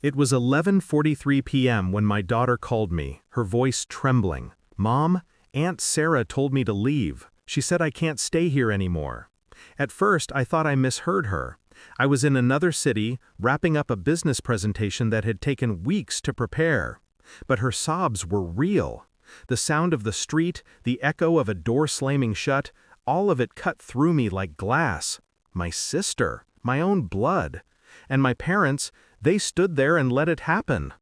It was 11:43 p.m. when my daughter called me, her voice trembling. "Mom, Aunt Sarah told me to leave. She said I can't stay here anymore." At first, I thought I misheard her. I was in another city, wrapping up a business presentation that had taken weeks to prepare. But her sobs were real. The sound of the street, the echo of a door slamming shut, all of it cut through me like glass. My sister, my own blood. And my parents, they stood there and let it happen.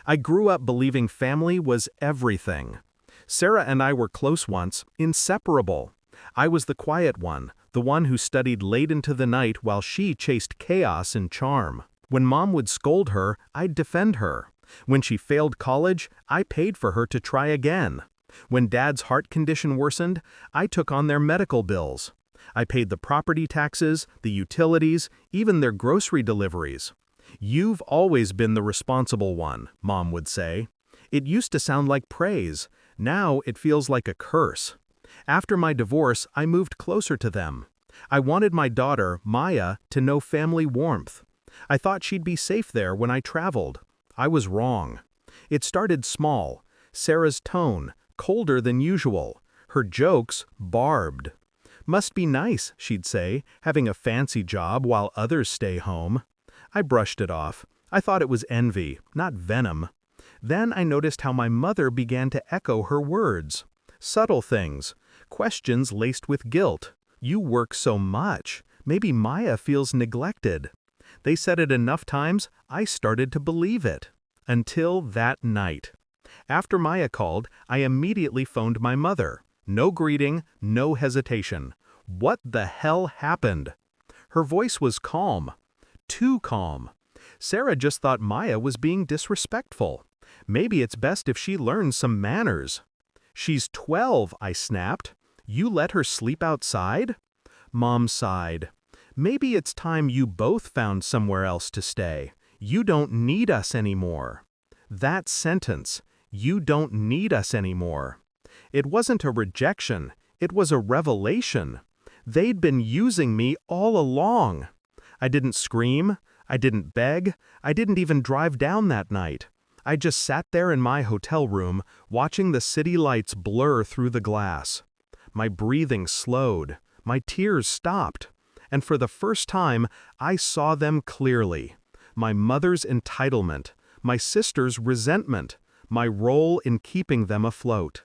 I grew up believing family was everything. Sarah and I were close once, inseparable. I was the quiet one, the one who studied late into the night while she chased chaos and charm. When Mom would scold her, I'd defend her. When she failed college, I paid for her to try again. When Dad's heart condition worsened, I took on their medical bills. I paid the property taxes, the utilities, even their grocery deliveries. "You've always been the responsible one," Mom would say. It used to sound like praise. Now it feels like a curse. After my divorce, I moved closer to them. I wanted my daughter, Maya, to know family warmth. I thought she'd be safe there when I traveled. I was wrong. It started small. Sarah's tone, colder than usual. Her jokes, barbed. "Must be nice," she'd say, "having a fancy job while others stay home." I brushed it off. I thought it was envy, not venom. Then I noticed how my mother began to echo her words. Subtle things. Questions laced with guilt. "You work so much. Maybe Maya feels neglected." They said it enough times, I started to believe it. Until that night. After Maya called, I immediately phoned my mother. No greeting, no hesitation. What the hell happened? Her voice was calm. Too calm. Sarah just thought Maya was being disrespectful. Maybe it's best if she learns some manners. "She's 12, I snapped. "You let her sleep outside?" Mom sighed. "Maybe it's time you both found somewhere else to stay. You don't need us anymore." That sentence, "You don't need us anymore." It wasn't a rejection, it was a revelation. They'd been using me all along. I didn't scream, I didn't beg, I didn't even drive down that night. I just sat there in my hotel room, watching the city lights blur through the glass. My breathing slowed, my tears stopped, and for the first time, I saw them clearly. My mother's entitlement, my sister's resentment, my role in keeping them afloat.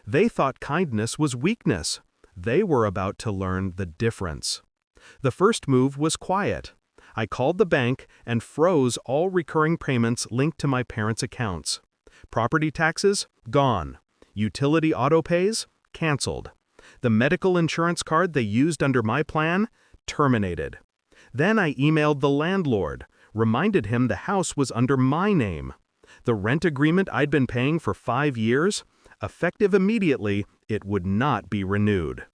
They thought kindness was weakness. They were about to learn the difference. The first move was quiet. I called the bank and froze all recurring payments linked to my parents' accounts. Property taxes? Gone. Utility auto pays? Canceled. The medical insurance card they used under my plan? Terminated. Then I emailed the landlord, reminded him the house was under my name. The rent agreement I'd been paying for 5 years? Effective immediately, it would not be renewed.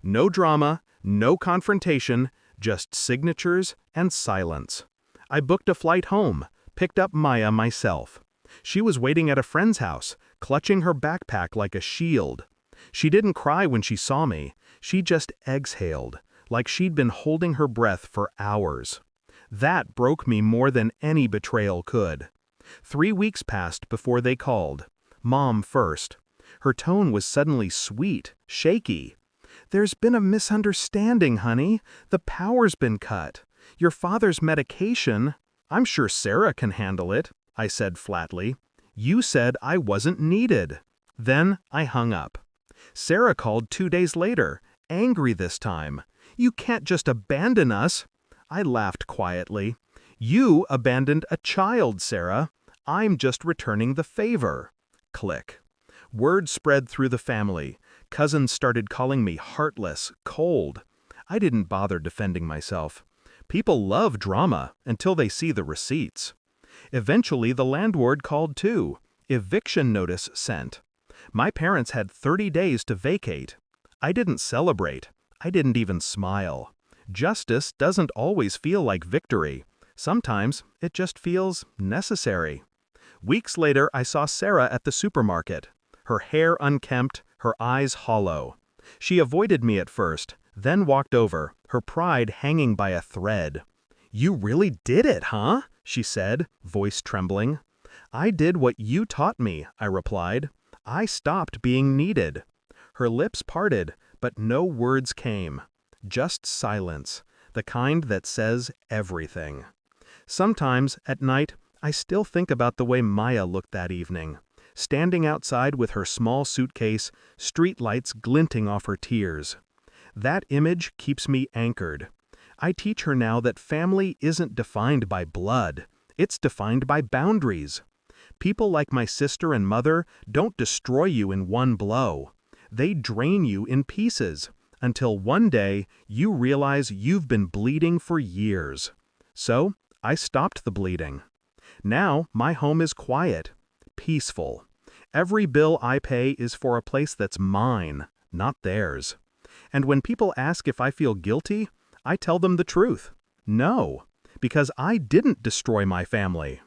No drama, no confrontation, just signatures and silence. I booked a flight home, picked up Maya myself. She was waiting at a friend's house, clutching her backpack like a shield. She didn't cry when she saw me, she just exhaled, like she'd been holding her breath for hours. That broke me more than any betrayal could. 3 weeks passed before they called. Mom first. Her tone was suddenly sweet, shaky. "There's been a misunderstanding, honey. The power's been cut. Your father's medication—" "I'm sure Sarah can handle it," I said flatly. "You said I wasn't needed." Then I hung up. Sarah called 2 days later, angry this time. "You can't just abandon us." I laughed quietly. "You abandoned a child, Sarah. I'm just returning the favor." Click. Word spread through the family. Cousins started calling me heartless, cold. I didn't bother defending myself. People love drama until they see the receipts. Eventually, the landlord called too. Eviction notice sent. My parents had 30 days to vacate. I didn't celebrate. I didn't even smile. Justice doesn't always feel like victory. Sometimes it just feels necessary. Weeks later, I saw Sarah at the supermarket. Her hair unkempt, her eyes hollow. She avoided me at first, then walked over, her pride hanging by a thread. "You really did it, huh?" she said, voice trembling. I did what you taught me, I replied. I stopped being needed. Her lips parted, but no words came. Just silence, the kind that says everything. Sometimes, at night, I still think about the way Maya looked that evening, standing outside with her small suitcase, street lights glinting off her tears. That image keeps me anchored. I teach her now that family isn't defined by blood, it's defined by boundaries. People like my sister and mother don't destroy you in one blow. They drain you in pieces, until one day you realize you've been bleeding for years. So, I stopped the bleeding. Now, my home is quiet, peaceful. Every bill I pay is for a place that's mine, not theirs. And when people ask if I feel guilty, I tell them the truth. No, because I didn't destroy my family.